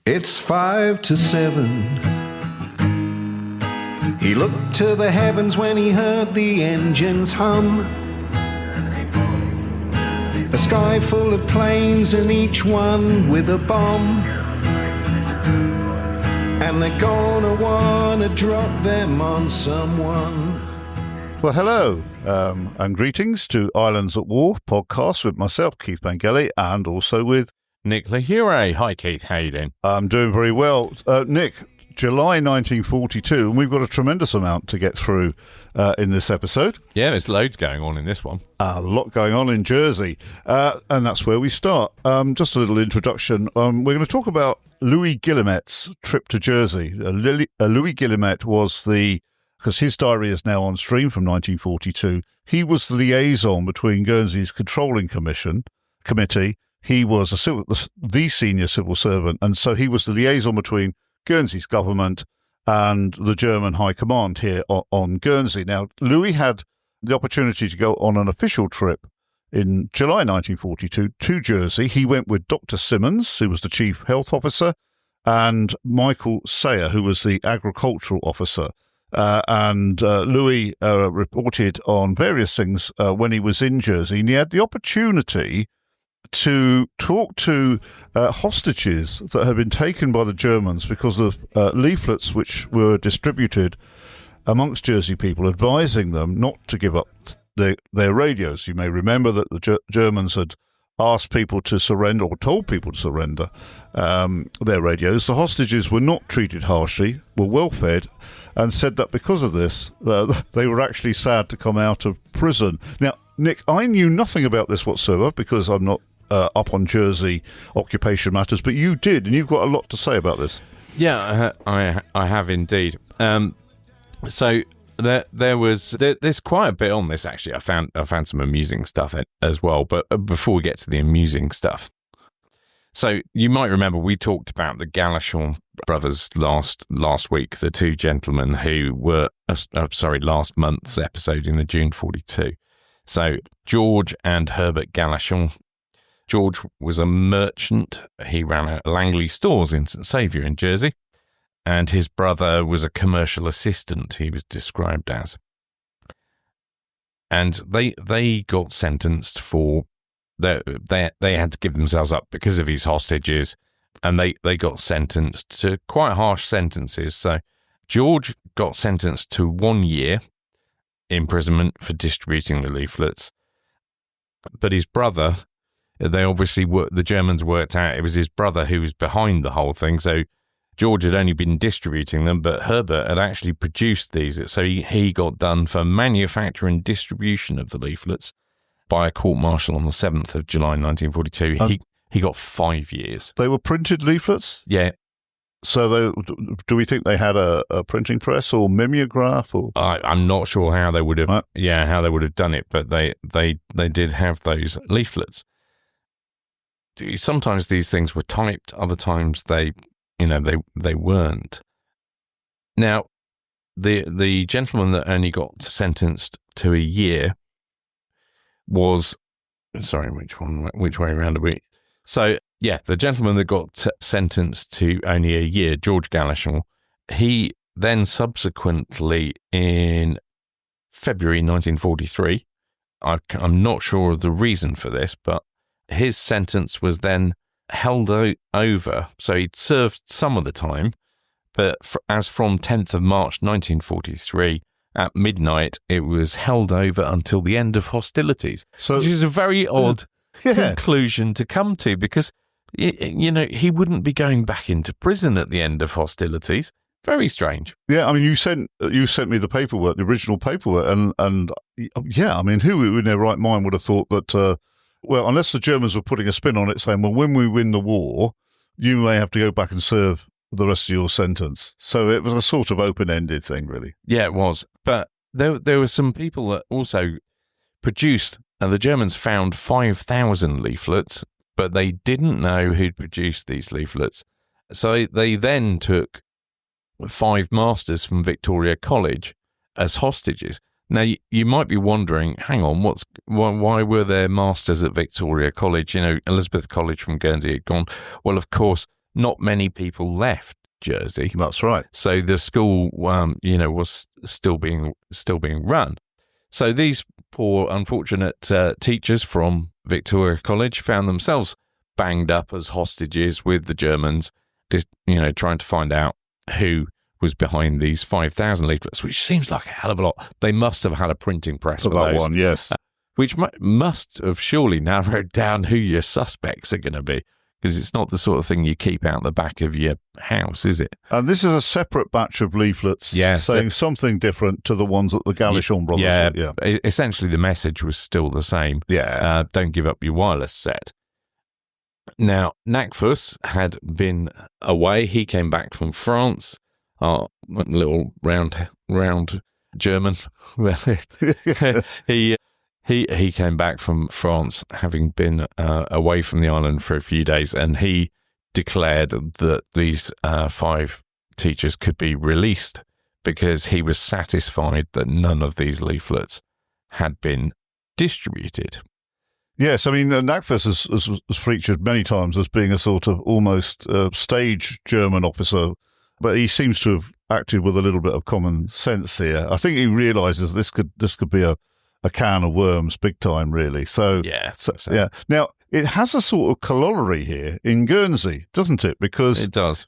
It's 5 to 7. He looked to the heavens when he heard the engines hum. A sky full of planes and each one with a bomb. And they're gonna wanna drop them on someone. Well, hello, and greetings to Islands at War podcast with myself, Keith Bangelli, and also with Nick Lahure. Hi, Keith. How you doing? I'm doing very well. Nick, July 1942, and we've got a tremendous amount to get through in this episode. Yeah, there's loads going on in this one. A lot going on in Jersey, and that's where we start. Just a little introduction. We're going to talk about Louis Guillemette's trip to Jersey. Louis Guillemette was because his diary is now on stream from 1942, he was the liaison between Guernsey's controlling committee. He was the senior civil servant, and so he was the liaison between Guernsey's government and the German High Command here on Guernsey. Now, Louis had the opportunity to go on an official trip in July 1942 to Jersey. He went with Dr. Simmons, who was the chief health officer, and Michael Sayer, who was the agricultural officer. Louis reported on various things when he was in Jersey, and he had the opportunity to talk to hostages that had been taken by the Germans because of leaflets which were distributed amongst Jersey people advising them not to give up their radios. You may remember that the Germans had asked people to surrender, or told people to surrender their radios. The hostages were not treated harshly, were well fed, and said that because of this, they were actually sad to come out of prison. Now, Nick, I knew nothing about this whatsoever because I'm not up on Jersey occupation matters, but you did, and you've got a lot to say about this. Yeah, I have indeed. So there's quite a bit on this actually. I found some amusing stuff as well. But before we get to the amusing stuff, so you might remember we talked about the Galachon brothers last week, the two gentlemen who were last month's episode in the June 42. So George and Herbert Galachon. George was a merchant. He ran a Langley stores in St Saviour in Jersey, and his brother was a commercial assistant, he was described as. And they got sentenced for they had to give themselves up because of his hostages, and they got sentenced to quite harsh sentences. So George got sentenced to 1 year imprisonment for distributing the leaflets, but his brother, the Germans worked out it was his brother who was behind the whole thing. So George had only been distributing them, but Herbert had actually produced these. So he got done for manufacture and distribution of the leaflets by a court-martial on the 7th of July 1942. He got 5 years. They were printed leaflets? Yeah. So do we think they had a printing press or mimeograph? Or I'm not sure how they would have done it, but they did have those leaflets. Sometimes these things were typed, other times they weren't. Now, the gentleman that only got sentenced to a year was, which way around are we? So, yeah, the gentleman that got sentenced to only a year, George Galachon, he then subsequently in February 1943, I'm not sure of the reason for this, but his sentence was then held over. So he'd served some of the time, but as from 10th of March 1943, at midnight, it was held over until the end of hostilities, which is a very odd conclusion to come to, because, he wouldn't be going back into prison at the end of hostilities. Very strange. Yeah, I mean, you sent me the paperwork, the original paperwork, and yeah, I mean, who in their right mind would have thought that, well, unless the Germans were putting a spin on it, saying, well, when we win the war, you may have to go back and serve the rest of your sentence. So it was a sort of open-ended thing, really. Yeah, it was. But there were some people that also produced, and the Germans found 5,000 leaflets, but they didn't know who'd produced these leaflets. So they then took 5 masters from Victoria College as hostages. Now, you might be wondering, hang on, why were there masters at Victoria College? Elizabeth College from Guernsey had gone. Well, of course, not many people left Jersey. That's right. So the school, was still being run. So these poor, unfortunate teachers from Victoria College found themselves banged up as hostages with the Germans, just, trying to find out who was behind these 5,000 leaflets, which seems like a hell of a lot. They must have had a printing press for that those, one, yes. Which must have surely narrowed down who your suspects are going to be, because it's not the sort of thing you keep out the back of your house, is it? And this is a separate batch of leaflets saying something different to the ones that the Gallichon brothers had. Yeah. Essentially the message was still the same. Yeah. Don't give up your wireless set. Now, Nakfus had been away. He came back from France. Little round German. He came back from France, having been away from the island for a few days, and he declared that these 5 teachers could be released because he was satisfied that none of these leaflets had been distributed. Yes, I mean, Nakfus has featured many times as being a sort of almost stage German officer, but he seems to have acted with a little bit of common sense here. I think he realises this could be a can of worms, big time, really. So yeah. Now it has a sort of corollary here in Guernsey, doesn't it? Because it does.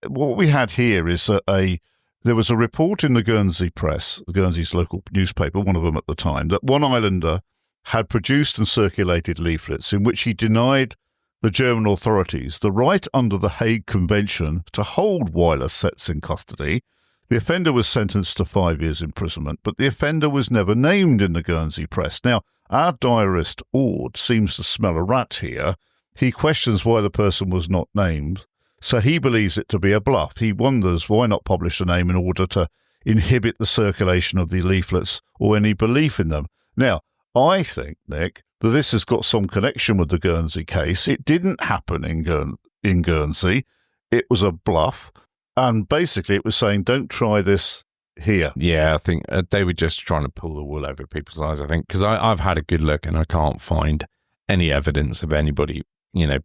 What we had here is there was a report in the Guernsey press, Guernsey's local newspaper, one of them at the time, that one islander had produced and circulated leaflets in which he denied the German authorities the right under the Hague Convention to hold wireless sets in custody. The offender was sentenced to 5 years imprisonment, but the offender was never named in the Guernsey press. Now, our diarist Ord seems to smell a rat here. He questions why the person was not named, so he believes it to be a bluff. He wonders why not publish a name in order to inhibit the circulation of the leaflets or any belief in them. Now, I think, Nick, that this has got some connection with the Guernsey case. It didn't happen in Guernsey. It was a bluff. And basically it was saying, don't try this here. Yeah, I think they were just trying to pull the wool over people's eyes, I think, because I've had a good look and I can't find any evidence of anybody,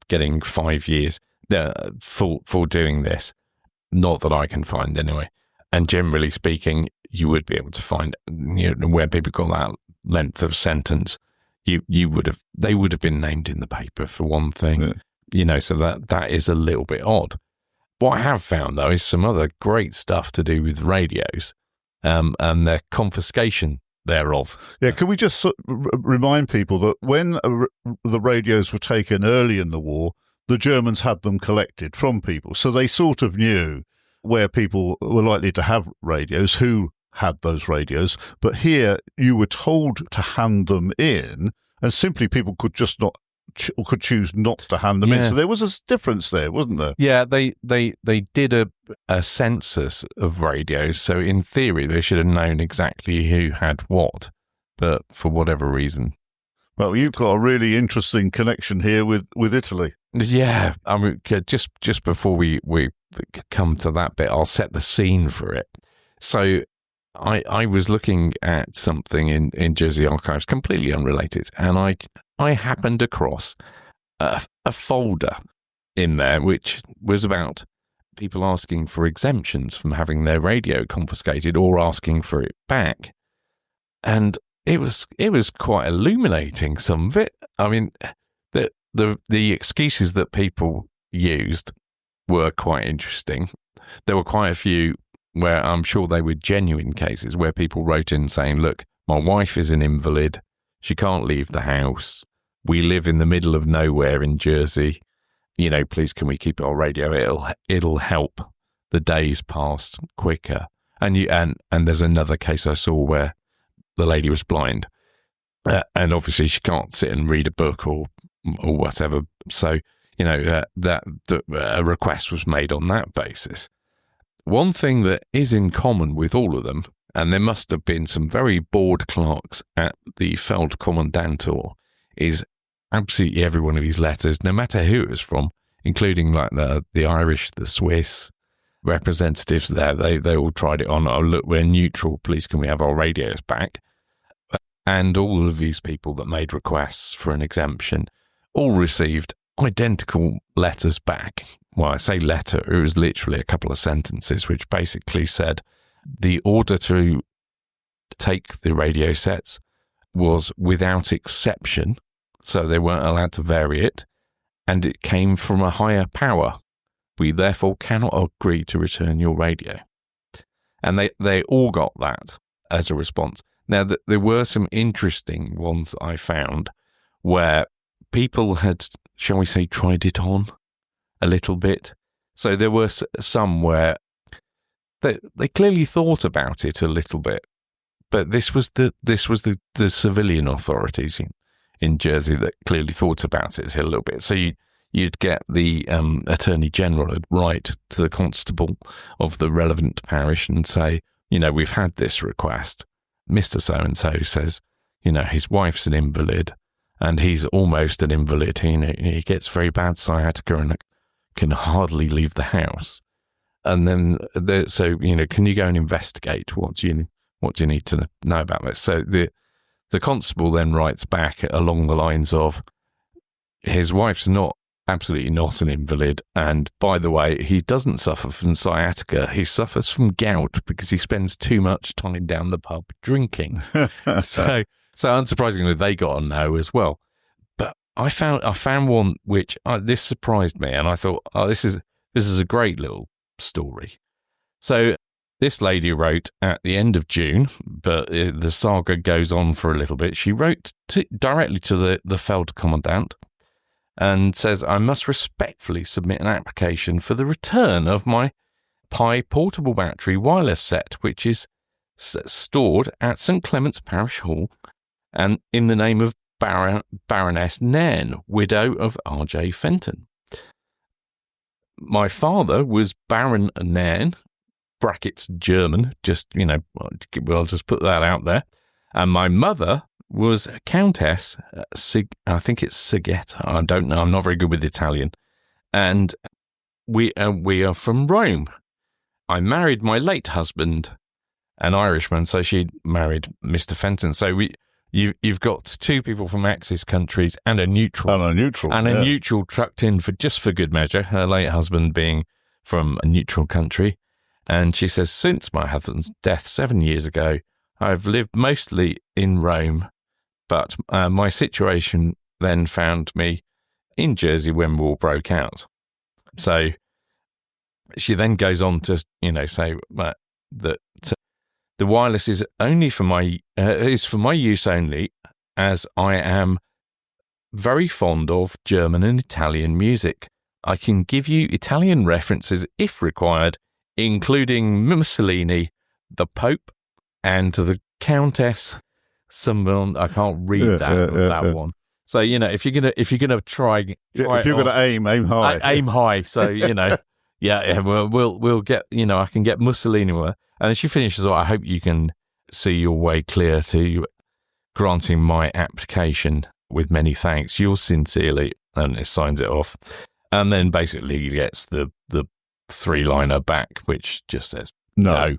getting 5 years for doing this. Not that I can find anyway. And generally speaking, you would be able to find, where people got that length of sentence, they would have been named in the paper for one thing, so that is a little bit odd. What I have found, though, is some other great stuff to do with radios and their confiscation thereof. Yeah, can we just remind people that when the radios were taken early in the war, the Germans had them collected from people. So they sort of knew where people were likely to have radios, who had those radios. But here you were told to hand them in, and simply people could just not could choose not to hand them in. So there was a difference there, wasn't there? Yeah, they did a census of radios, so in theory they should have known exactly who had what, but for whatever reason. Well, you've got a really interesting connection here with Italy. Yeah, I mean, just before we come to that bit, I'll set the scene for it. So I was looking at something in Jersey Archives, completely unrelated, and I happened across a folder in there which was about people asking for exemptions from having their radio confiscated or asking for it back. And it was quite illuminating, some of it. I mean, the excuses that people used were quite interesting. There were quite a few where I'm sure they were genuine cases where people wrote in saying, look, my wife is an invalid. She can't leave the house. We live in the middle of nowhere in Jersey. Please can we keep our radio? It'll help the days pass quicker. And there's another case I saw where the lady was blind. And obviously she can't sit and read a book or whatever. So, a request was made on that basis. One thing that is in common with all of them, and there must have been some very bored clerks at the Feldkommandantur, is absolutely every one of these letters, no matter who it was from, including like the Irish, the Swiss representatives there, they all tried it on, oh, look, we're neutral, please can we have our radios back? And all of these people that made requests for an exemption all received identical letters back well, I say letter, it was literally a couple of sentences, which basically said the order to take the radio sets was without exception, so they weren't allowed to vary it, and it came from a higher power. We therefore cannot agree to return your radio. And they all got that as a response. Now, there were some interesting ones I found where people had, shall we say, tried it on a little bit. So there were some where they clearly thought about it a little bit, but this was the civilian authorities in Jersey that clearly thought about it a little bit. So you'd get the Attorney General would write to the constable of the relevant parish and say, we've had this request. Mr. So-and-so says, his wife's an invalid and he's almost an invalid. He gets very bad sciatica and can hardly leave the house. And then, can you go and investigate? What do you need to know about this? So the constable then writes back along the lines of, his wife's absolutely not an invalid. And by the way, he doesn't suffer from sciatica. He suffers from gout because he spends too much time down the pub drinking. So unsurprisingly, they got a no as well. But I found one which this surprised me, and I thought, this is a great little story. So this lady wrote at the end of June, but the saga goes on for a little bit. She wrote directly to the Feldkommandant and says, I must respectfully submit an application for the return of my Pi portable battery wireless set, which is stored at St. Clement's Parish Hall and in the name of Baroness Nairn, widow of R.J. Fenton. My father was Baron Nairn, brackets German, I'll just put that out there. And my mother was Countess, I think it's Sigetta, I don't know, I'm not very good with Italian. And we are from Rome. I married my late husband, an Irishman, so she married Mr. Fenton. So you've got two people from Axis countries and a neutral. And a neutral trucked in for good measure, her late husband being from a neutral country. And she says, since my husband's death 7 years ago, I've lived mostly in Rome, but my situation then found me in Jersey when war broke out. So she then goes on to, say that the wireless is only for my use only, as I am very fond of German and Italian music. I can give you Italian references if required, including Mussolini, the Pope, and the Countess. Someone I can't read that one. So if you're gonna try if you're gonna aim high, aim high. So we'll get I can get Mussolini. And then she finishes. I hope you can see your way clear to granting my application. With many thanks, yours sincerely, and it signs it off. And then basically he gets the 3-liner back, which just says no.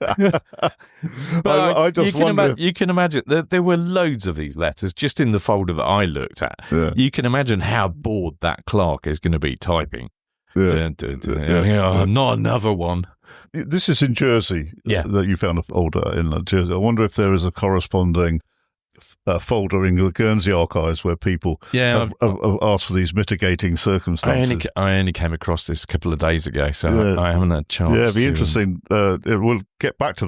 But I just wonder. You can imagine there were loads of these letters just in the folder that I looked at. Yeah. You can imagine how bored that clerk is going to be typing. Yeah. Not another one. This is in Jersey. Yeah. That you found a folder in Jersey. I wonder if there is a corresponding folder in the Guernsey archives where people have asked for these mitigating circumstances. I only came across this a couple of days ago, so I haven't had a chance. Yeah, it'd be interesting. We'll get back to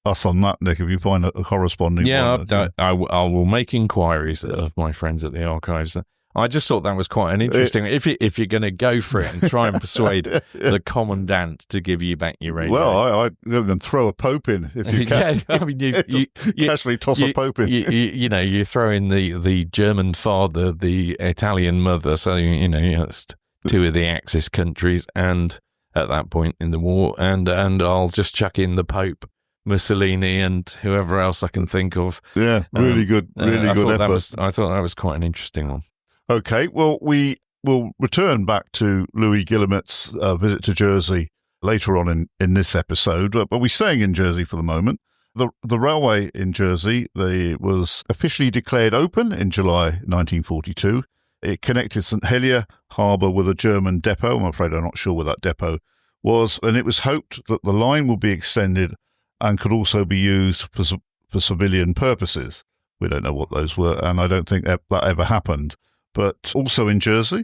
us on that, Nick, if you find a corresponding one. I will make inquiries of my friends at the archives. I just thought that was quite an interesting. If you're going to go for it and try and persuade the commandant to give you back your radio, well, I then throw a pope in if you can. I mean, you casually toss a pope in. You throw in the German father, the Italian mother. So it's two of the Axis countries, and at that point in the war, and I'll just chuck in the Pope, Mussolini, and whoever else I can think of. Yeah, really good effort. I thought that was quite an interesting one. Okay, well, we will return back to Louis Guillemette's visit to Jersey later on in this episode, but we're staying in Jersey for the moment. The railway in Jersey was officially declared open in July 1942. It connected St Helier harbour with a German depot. I'm afraid I'm not sure where that depot was. And it was hoped that the line would be extended and could also be used for civilian purposes. We don't know what those were, and I don't think that ever happened. But also in Jersey,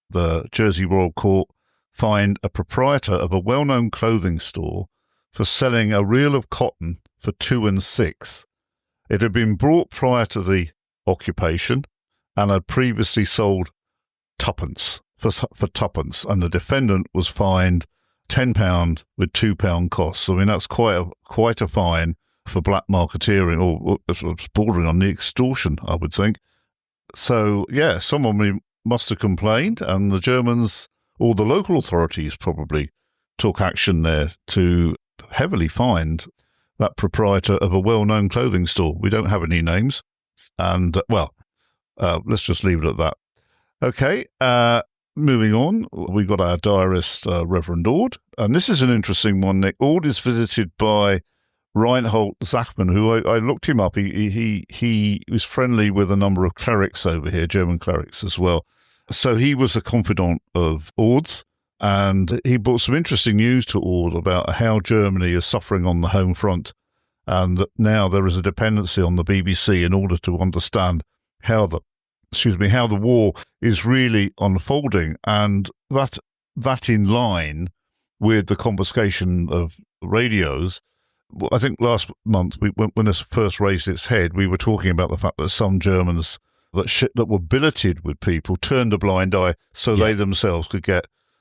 the Jersey Royal Court fined a proprietor of a well-known clothing store for selling a reel of cotton for 2 and 6. It had been brought prior to the occupation and had previously sold twopence for twopence, and the defendant was fined £10 with £2 costs. I mean, that's quite a fine for black marketeering, or it's bordering on the extortion, I would think. So, yeah, someone must have complained, and the Germans, or the local authorities probably took action there to heavily fine that proprietor of a well-known clothing store. We don't have any names, and, let's just leave it at that. Okay, moving on, we got our diarist, Reverend Ord, and this is an interesting one, Nick. Ord is visited by Reinhold Zachman, who I looked him up. He was friendly with a number of clerics over here, German clerics as well. So he was a confidant of Ord's, and he brought some interesting news to Ord about how Germany is suffering on the home front, and that now there is a dependency on the BBC in order to understand how the war is really unfolding, and that in line with the confiscation of radios. I think last month, when this first raised its head, we were talking about the fact that some Germans that were billeted with people turned a blind eye so they themselves could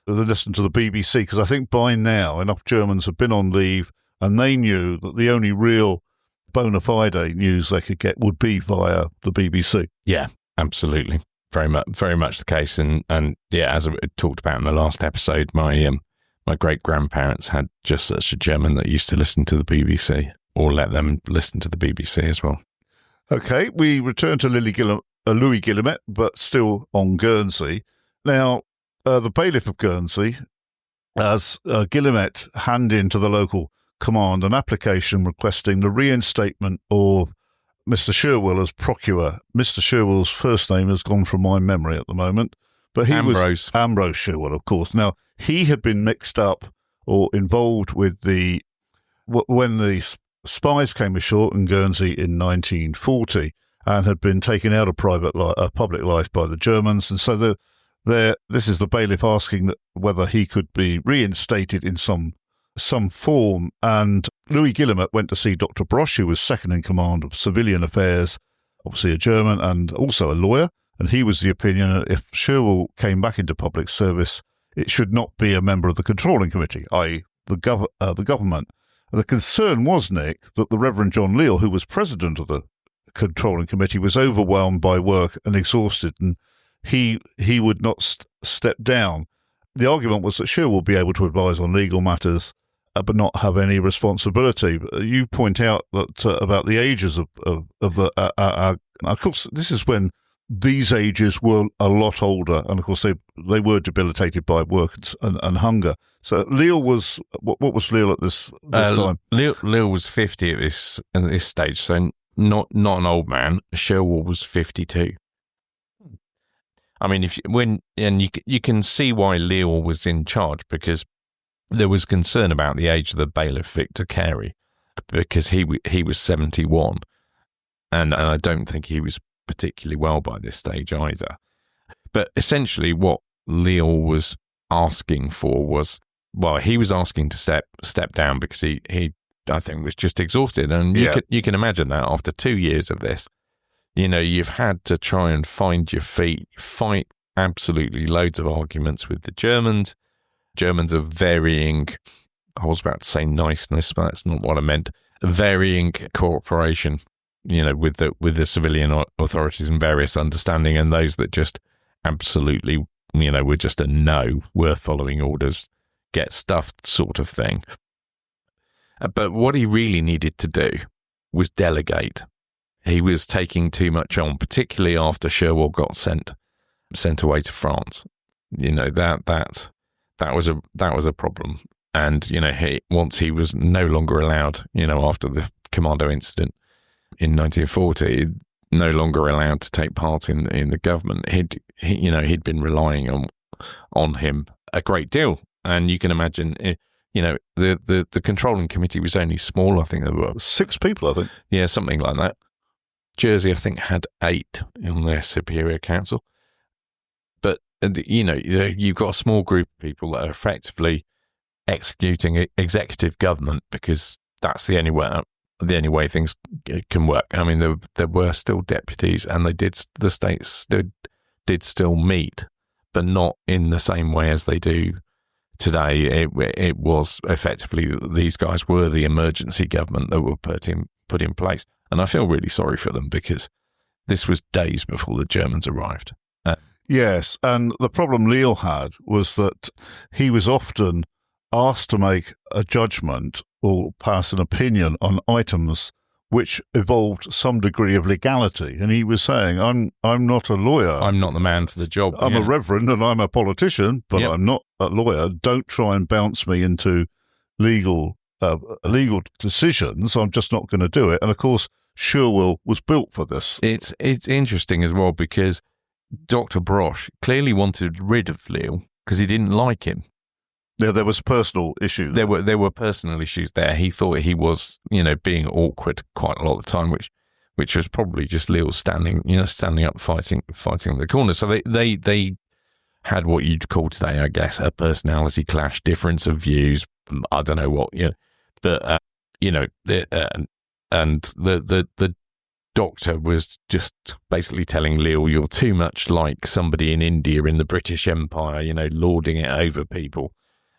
listen to the BBC. Because I think by now enough Germans had been on leave and they knew that the only real bona fide news they could get would be via the BBC. Yeah, absolutely. Very much the case. And yeah, as I talked about in the last episode, my great-grandparents had just such a German that used to listen to the BBC, or let them listen to the BBC as well. Okay, we return to Louis Guillemette, but still on Guernsey. Now, the bailiff of Guernsey, as Guillemette hand in to the local command an application requesting the reinstatement of Mr. Sherwill as procureur. Mr. Sherwill's first name has gone from my memory at the moment, but he was Ambrose Sherwill, of course. Now, he had been mixed up or involved with when the spies came ashore in Guernsey in 1940 and had been taken out of public life by the Germans. And so this is the bailiff asking whether he could be reinstated in some form. And Louis Guillemette went to see Dr. Brosch, who was second in command of civilian affairs, obviously a German and also a lawyer. And he was the opinion that if Sherwill came back into public service, it should not be a member of the controlling committee, i.e. the government. The concern was, Nick, that the Reverend John Leal, who was president of the controlling committee, was overwhelmed by work and exhausted, and he would not step down. The argument was that Sherwill would be able to advise on legal matters, but not have any responsibility. You point out that about the ages of of course, this is when these ages were a lot older, and of course they were debilitated by work and hunger. So Leal was what was Leal at this time? Leal was 50 at this stage, so not an old man. Sherwill was 52. I mean, you can see why Leal was in charge, because there was concern about the age of the bailiff Victor Carey, because he was 71, and I don't think he was particularly well by this stage either. But essentially what Leal was asking for was, well, he was asking to step down because he I think was just exhausted, and you can imagine that after 2 years of this, you've had to try and find your feet, fight absolutely loads of arguments with the Germans of varying, I was about to say niceness, but that's not what I meant, varying cooperation, with the civilian authorities and various understanding, and those that just absolutely, were just a no, were following orders, get stuffed sort of thing. But what he really needed to do was delegate. He was taking too much on, particularly after Sherwill got sent away to France. That was a problem. And once he was no longer allowed, after the Commando incident in 1940, no longer allowed to take part in the government. He'd been relying on him a great deal, and you can imagine, the controlling committee was only small. I think there were 6 people. I think, yeah, something like that. Jersey, I think, had 8 in their superior council, but you've got a small group of people that are effectively executing executive government, because that's the only way things can work. I mean, there were still deputies, and the states did still meet, but not in the same way as they do today. It was effectively, these guys were the emergency government that were put in place, and I feel really sorry for them, because this was days before the Germans arrived. yes, and the problem Leo had was that he was often asked to make a judgment or pass an opinion on items which involved some degree of legality. And he was saying, I'm not a lawyer. I'm not the man for the job. I'm a reverend and I'm a politician, but I'm not a lawyer. Don't try and bounce me into legal decisions. I'm just not going to do it. And of course, Sherwill was built for this. It's interesting as well, because Dr. Brosh clearly wanted rid of Leo because he didn't like him. Yeah, there was personal issues. There were personal issues there. He thought he was, being awkward quite a lot of the time, which was probably just Leo standing up, fighting in the corner. So they had what you'd call today, I guess, a personality clash, difference of views. I don't know what, but and the doctor was just basically telling Leo, you're too much like somebody in India in the British Empire, lording it over people.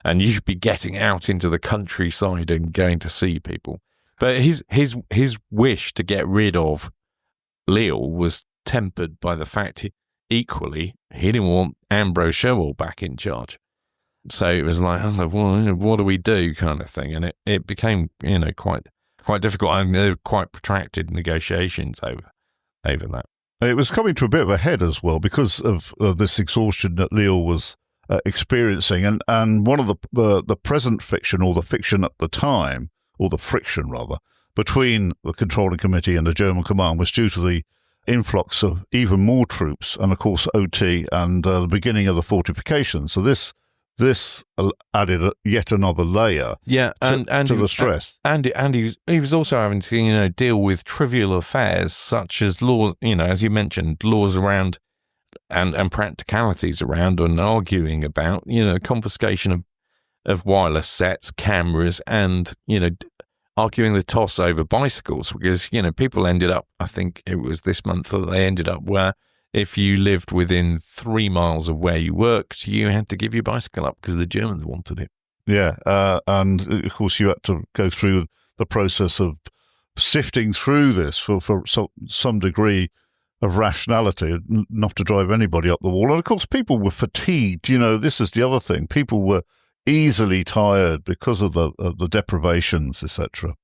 And you should be getting out into the countryside and going to see people. But his wish to get rid of Leo was tempered by the fact he didn't want Ambrose Sherwill back in charge. So it was like, what do we do, kind of thing. And it became quite difficult, and there were quite protracted negotiations over that. It was coming to a bit of a head as well because of this exhaustion that Leo was experiencing, and one of the present fiction, or the fiction at the time, or the friction rather, between the controlling committee and the German command was due to the influx of even more troops, and of course OT and the beginning of the fortifications. So this added yet another layer, to the stress. And he was also having to deal with trivial affairs such as law, as you mentioned, laws around. And practicalities around, and arguing about, confiscation of wireless sets, cameras, and, arguing the toss over bicycles, because, people ended up, I think it was this month that they ended up where if you lived within 3 miles of where you worked, you had to give your bicycle up because the Germans wanted it. Yeah, and of course you had to go through the process of sifting through this for some degree of rationality, not to drive anybody up the wall. And of course, people were fatigued. This is the other thing. People were easily tired because of the deprivations, etc.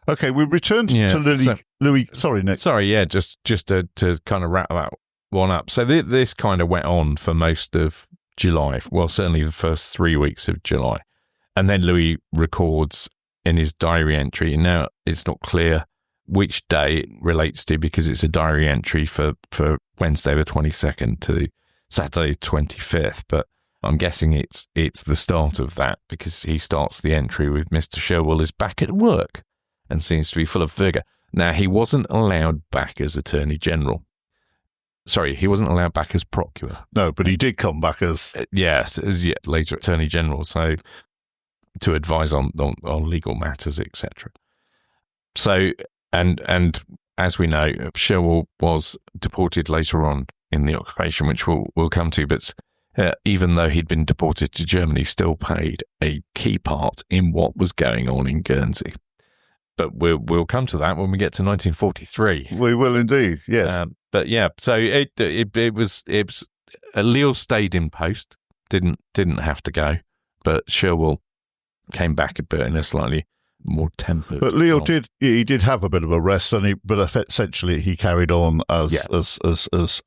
Okay, we returned to Louis. Sorry, Nick. Sorry, yeah, just to kind of wrap that one up. So this kind of went on for most of July. Well, certainly the first 3 weeks of July. And then Louis records in his diary entry, and now it's not clear which day it relates to, because it's a diary entry for Wednesday the 22nd to Saturday 25th, but I'm guessing it's the start of that, because he starts the entry with Mr. Sherwill is back at work and seems to be full of vigour. Now, he wasn't allowed back as Attorney General. Sorry, he wasn't allowed back as Procurator. No, but he did come back as... yes, as yet later Attorney General, so to advise on legal matters, etc. So... And as we know, Sherwill was deported later on in the occupation, which we'll come to. But even though he'd been deported to Germany, still played a key part in what was going on in Guernsey. But we'll come to that when we get to 1943. We will indeed, yes. But yeah, so it was Leo stayed in post, didn't have to go, but Sherwill came back a bit in a slightly more tempered. But Leo did have a bit of a rest, but essentially he carried on as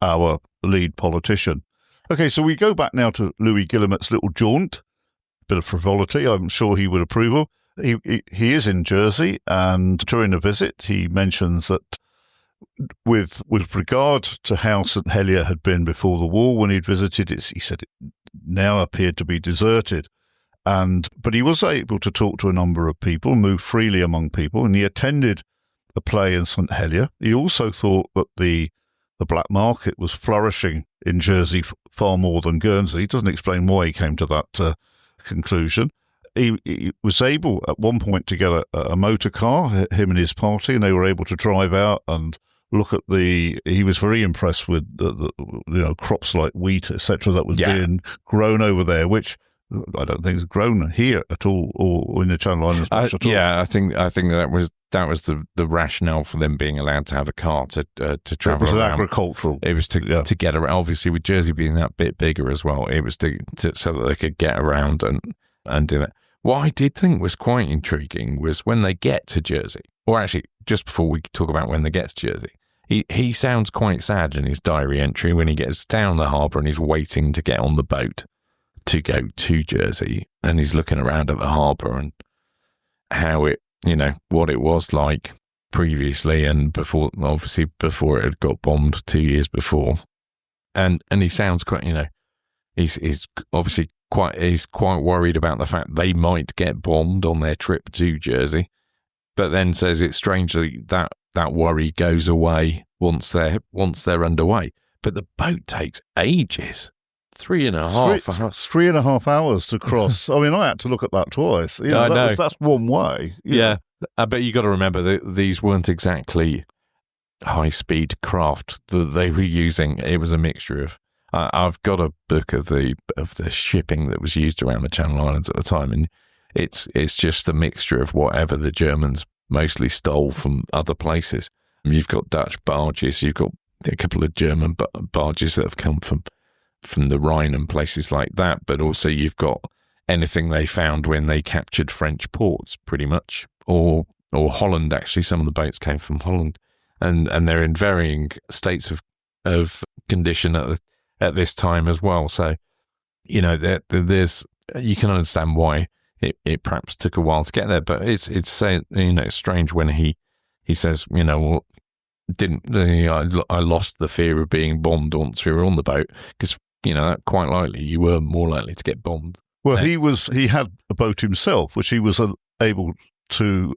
our lead politician. Okay, so we go back now to Louis Guillemette's little jaunt, bit of frivolity. I'm sure he would approve of. He is in Jersey, and during a visit, he mentions that with regard to how St Helier had been before the war when he'd visited it, he said it now appeared to be deserted. But he was able to talk to a number of people, move freely among people, and he attended a play in St Helier. He also thought that the black market was flourishing in Jersey far more than Guernsey. He doesn't explain why he came to that conclusion. He was able at one point to get a motor car, him and his party, and they were able to drive out and look at he was very impressed with the crops like wheat, etc., that was being grown over there, which I don't think is grown here at all, or in the Channel Islands much at all. Yeah, I think that was the rationale for them being allowed to have a car to travel around. It was agricultural. It was to get around. Obviously, with Jersey being that bit bigger as well, it was to so that they could get around and do that. What I did think was quite intriguing was when they get to Jersey, or actually just before we talk about when they get to Jersey, he sounds quite sad in his diary entry when he gets down the harbour and he's waiting to get on the boat to go to Jersey, and he's looking around at the harbour and how what it was like previously and before it had got bombed 2 years before, and he sounds quite he's obviously quite worried about the fact they might get bombed on their trip to Jersey, but then says it's strangely that worry goes away once they're underway. But the boat takes ages. 3.5 hours. 3.5 hours to cross. I mean, I had to look at that twice. I know. That's one way. Yeah. But you got to remember that these weren't exactly high-speed craft that they were using. It was a mixture of. I've got a book of the shipping that was used around the Channel Islands at the time, and it's just a mixture of whatever the Germans mostly stole from other places. You've got Dutch barges, you've got a couple of German barges that have come from the Rhine and places like that, but also you've got anything they found when they captured French ports, pretty much, or Holland. Actually, some of the boats came from Holland, and they're in varying states of condition at this time as well. So, there's you can understand why it perhaps took a while to get there, but it's strange when he says, I lost the fear of being bombed once we were on the boat, because quite likely you were more likely to get bombed. Well, he had a boat himself, which he was able to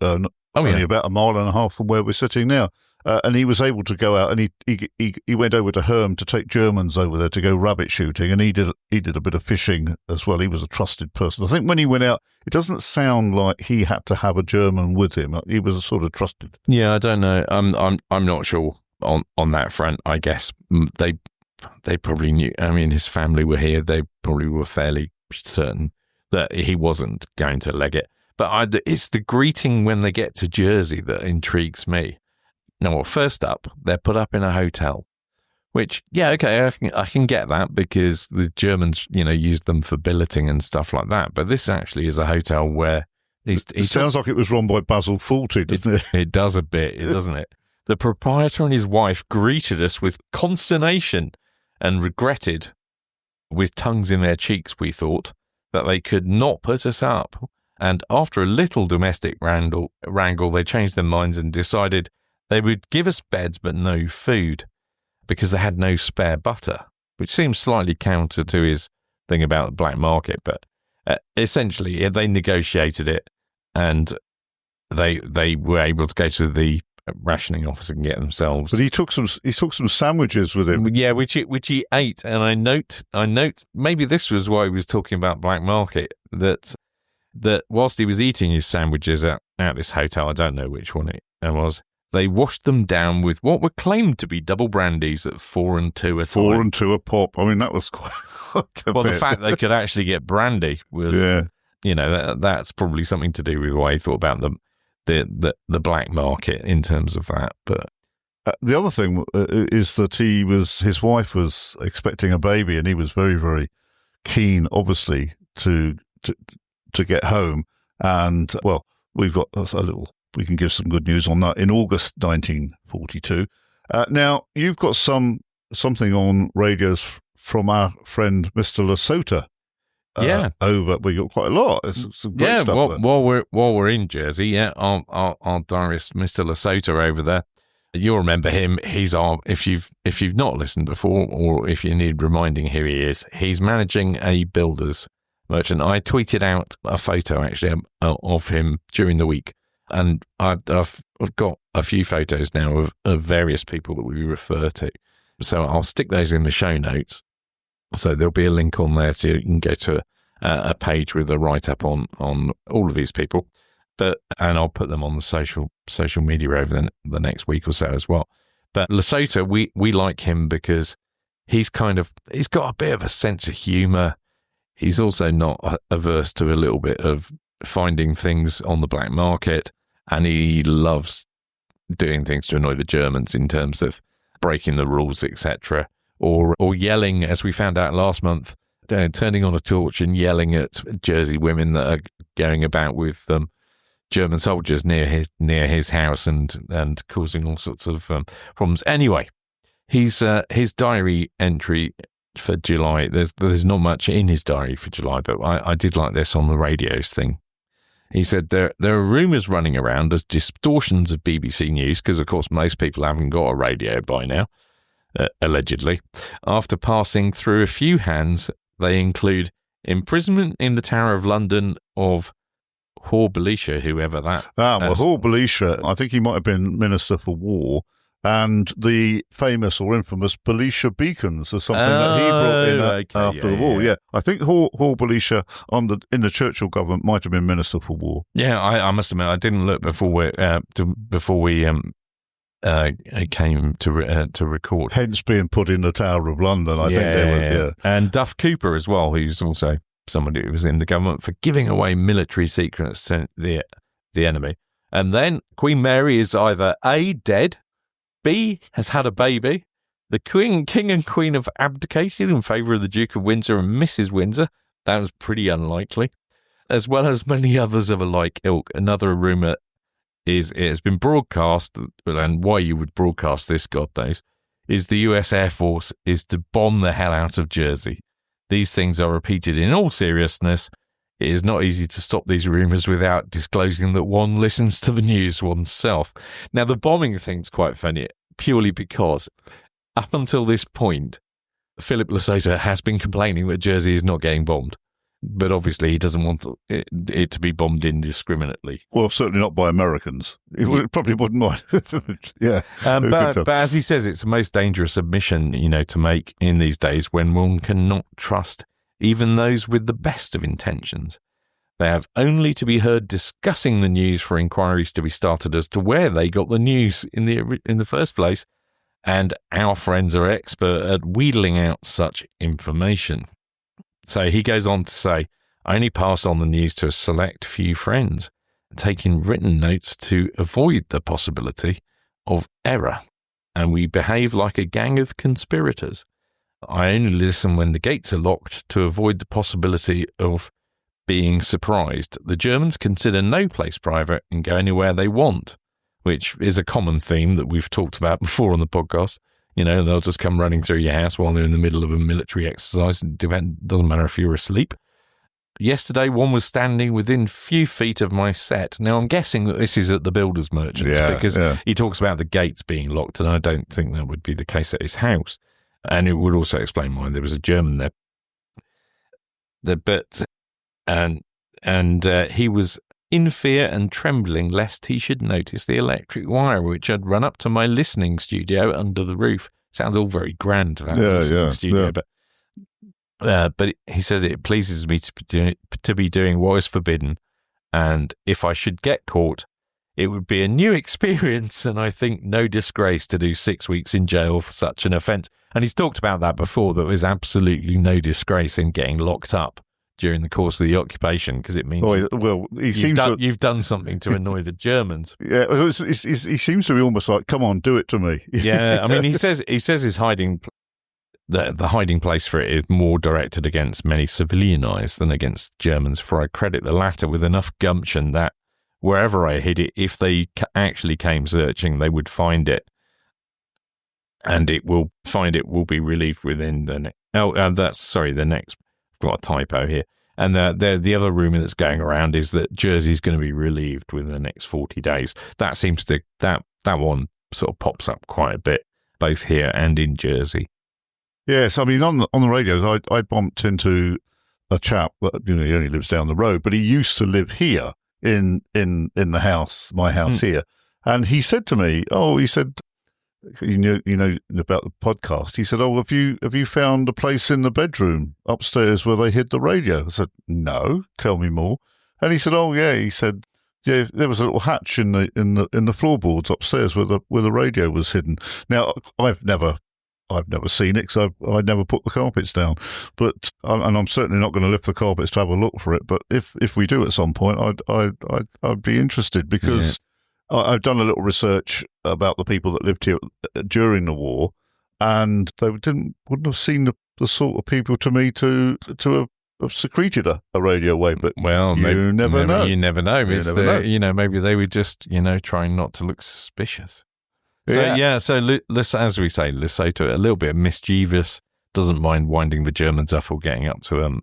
only about 1.5 miles from where we're sitting now. And he was able to go out, and he went over to Herm to take Germans over there to go rabbit shooting, and he did a bit of fishing as well. He was a trusted person. I think when he went out, it doesn't sound like he had to have a German with him. He was a sort of trusted. Yeah, I don't know. I'm not sure on that front. I guess they probably knew. I mean, his family were here. They probably were fairly certain that he wasn't going to leg it. But it's the greeting when they get to Jersey that intrigues me. Now, first up, they're put up in a hotel, which, I can get that because the Germans, used them for billeting and stuff like that. But this actually is a hotel where it sounds like it was run by Basil Fawlty, doesn't it? It does a bit, doesn't it? The proprietor and his wife greeted us with consternation and regretted, with tongues in their cheeks, we thought, that they could not put us up. And after a little domestic wrangle, they changed their minds and decided they would give us beds but no food, because they had no spare butter, which seems slightly counter to his thing about the black market. But essentially, they negotiated it, and they were able to go to the rationing office and get themselves. But he took some sandwiches with him. Yeah, which he ate. And I note maybe this was why he was talking about black market, that whilst he was eating his sandwiches at this hotel, I don't know which one it was, they washed them down with what were claimed to be double brandies at 4 and 2 a time. 4 and 2 a pop. I mean, that was quite a well, bit. The fact they could actually get brandy was, that's probably something to do with what he thought about the black market in terms of that. But the other thing is that his wife was expecting a baby, and he was very, very keen, obviously, to get home. And well, we've got we can give some good news on that. In August 1942. Now, you've got something on radios from our friend Mr. Lesota. Over. We got quite a lot. It's some great stuff. While we're in Jersey, our diarist Mr. Lesota over there You'll remember him. He's our, if you've not listened before, or if you need reminding, here he is. He's managing a builder's merchant. I tweeted out a photo actually of him during the week, and I've got a few photos now of various people that we refer to. So I'll stick those in the show notes. So there'll be a link on there, so you can go to a page with a write-up on all of these people. And I'll put them on the social media over the next week or so as well. But Lesotho, we like him because he's got a bit of a sense of humour. He's also not averse to a little bit of finding things on the black market, and he loves doing things to annoy the Germans in terms of breaking the rules, etc., or yelling, as we found out last month, turning on a torch and yelling at Jersey women that are going about with German soldiers near his house and causing all sorts of problems. Anyway, his diary entry for July, there's not much in his diary for July, but I did like this on the radios thing. He said there are rumours running around as distortions of BBC News, because of course most people haven't got a radio by now, allegedly. After passing through a few hands, they include imprisonment in the Tower of London of Belisha, whoever that. Belisha, I think he might have been Minister for War, and the famous or infamous Belisha beacons are something that he brought in after the war. Yeah. I think Belisha in the Churchill government might have been Minister for War. Yeah, I must admit I didn't look before we came to record. Hence being put in the Tower of London. I think they were. Yeah. And Duff Cooper as well, who's also somebody who was in the government, for giving away military secrets to the enemy. And then Queen Mary is either A, dead, B, has had a baby, the King and Queen have abdicated in favour of the Duke of Windsor and Mrs. Windsor. That was pretty unlikely, as well as many others of a like ilk. Another rumour is it has been broadcast, and why you would broadcast this, God knows, is the US Air Force is to bomb the hell out of Jersey. These things are repeated in all seriousness. It is not easy to stop these rumours without disclosing that one listens to the news oneself. Now, the bombing thing's quite funny, purely because up until this point, Philip Lesotho has been complaining that Jersey is not getting bombed. But obviously he doesn't want it to be bombed indiscriminately. Well, certainly not by Americans. He probably wouldn't mind. Yeah. But as he says, it's the most dangerous admission, to make in these days, when one cannot trust even those with the best of intentions. They have only to be heard discussing the news for inquiries to be started as to where they got the news in the first place, and our friends are expert at wheedling out such information. So he goes on to say, I only pass on the news to a select few friends, taking written notes to avoid the possibility of error, and we behave like a gang of conspirators. I only listen when the gates are locked to avoid the possibility of being surprised. The Germans consider no place private and go anywhere they want, which is a common theme that we've talked about before on the podcast. They'll just come running through your house while they're in the middle of a military exercise. Doesn't matter if you're asleep. Yesterday, one was standing within few feet of my set. Now, I'm guessing that this is at the builder's merchants, because he talks about the gates being locked, and I don't think that would be the case at his house. And it would also explain why there was a German there. He was in fear and trembling lest he should notice the electric wire which had run up to my listening studio under the roof. Sounds all very grand, that listening studio, but he says it pleases me to be doing what is forbidden, and if I should get caught, it would be a new experience, and I think no disgrace to do 6 weeks in jail for such an offence. And he's talked about that before, that there's absolutely no disgrace in getting locked up during the course of the occupation, because it means you've done something to annoy the Germans. Yeah, he seems to be almost like, come on, do it to me. Yeah, I mean, he says his hiding, the hiding place for it is more directed against many civilian eyes than against Germans, for I credit the latter with enough gumption that wherever I hid it, if they actually came searching, they would find it, and it will be relieved within the next. The next. I've got a typo here. And the other rumour that's going around is that Jersey's going to be relieved within the next 40 days. That one sort of pops up quite a bit, both here and in Jersey. Yes, I mean, on the radios, I bumped into a chap that, he only lives down the road, but he used to live here in the house, my house here. And he said to me, you know about the podcast. He said, have you found a place in the bedroom upstairs where they hid the radio? I said, no, tell me more. And he said, he said, yeah, there was a little hatch in the floorboards upstairs where the radio was hidden. Now, I've never seen it because I never put the carpets down, and I'm certainly not going to lift the carpets to have a look for it. But if we do at some point, I'd be interested, because I've done a little research about the people that lived here during the war, and they wouldn't have seen the sort of people to me to have secreted a radio away. But you never know. You never know. Maybe they were just trying not to look suspicious. So as we say, Lesotho, a little bit mischievous, doesn't mind winding the Germans up or getting up to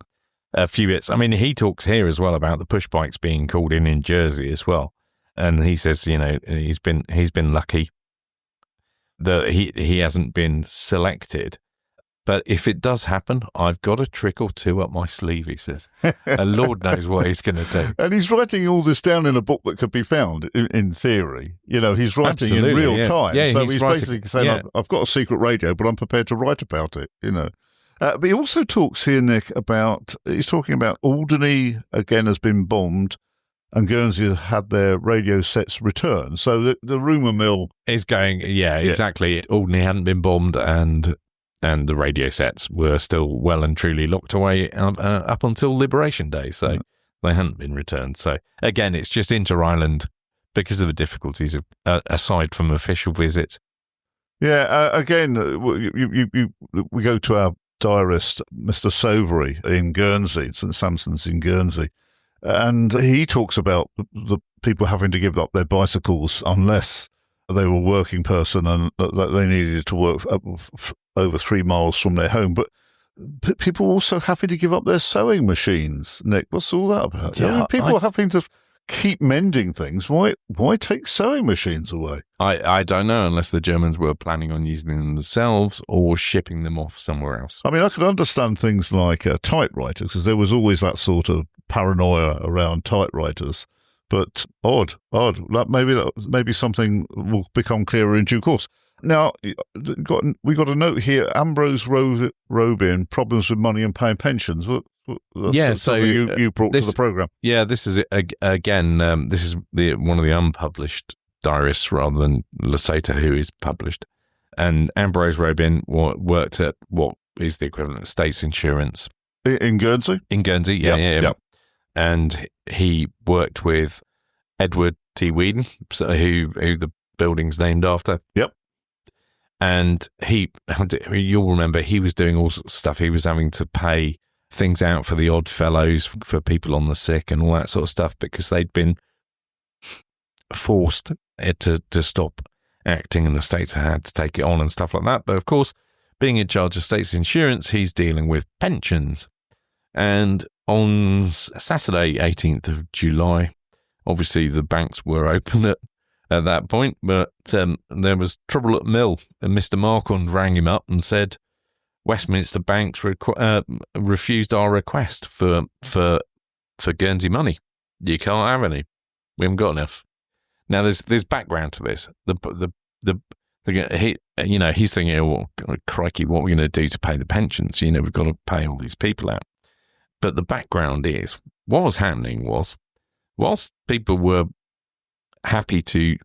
a few bits. I mean, he talks here as well about the push bikes being called in Jersey as well. And he says, he's been lucky that he hasn't been selected. But if it does happen, I've got a trick or two up my sleeve, he says. And Lord knows what he's going to do. And he's writing all this down in a book that could be found, in theory. He's writing in real time. Yeah, so he's basically saying, I've got a secret radio, but I'm prepared to write about it, But he also talks here, Nick, he's talking about Alderney, again, has been bombed, and Guernsey has had their radio sets returned. So the rumour mill is going, exactly. Alderney hadn't been bombed, and the radio sets were still well and truly locked away up until Liberation Day. So they hadn't been returned. So again, it's just inter-island because of the difficulties of aside from official visits. Yeah, again, we go to our diarist, Mr. Sovery in Guernsey, St. Sampson's in Guernsey, and he talks about the people having to give up their bicycles unless they were a working person and that they needed to work over 3 miles from their home. But people also having to give up their sewing machines. Nick, what's all that about? Yeah, people are having to keep mending things. Why take sewing machines away? I don't know, unless the Germans were planning on using them themselves or shipping them off somewhere else. I mean, I could understand things like typewriters, because there was always that sort of paranoia around typewriters. But odd. Maybe something will become clearer in due course. Now, we got a note here. Ambrose Robin, problems with money and paying pensions. So you brought to the program. Yeah, this is again. This is one of the unpublished diarists rather than Lesotho, who is published. And Ambrose Robin worked at what is the equivalent of state's insurance in Guernsey. In Guernsey, yeah. And he worked with Edward T. Whedon, who the building's named after. Yep. And you'll remember, he was doing all sorts of stuff. He was having to pay things out for the odd fellows, for people on the sick and all that sort of stuff, because they'd been forced to stop acting and the states had to take it on and stuff like that. But of course, being in charge of states insurance, he's dealing with pensions. And on Saturday, 18th of July, obviously the banks were open at that point, but there was trouble at mill, and Mr. Marquand rang him up and said, Westminster Banks refused our request for Guernsey money. You can't have any. We haven't got enough. Now there's background to this. He's thinking, oh, crikey, what are we going to do to pay the pensions? We've got to pay all these people out. But the background is, what was happening was, whilst people were happy to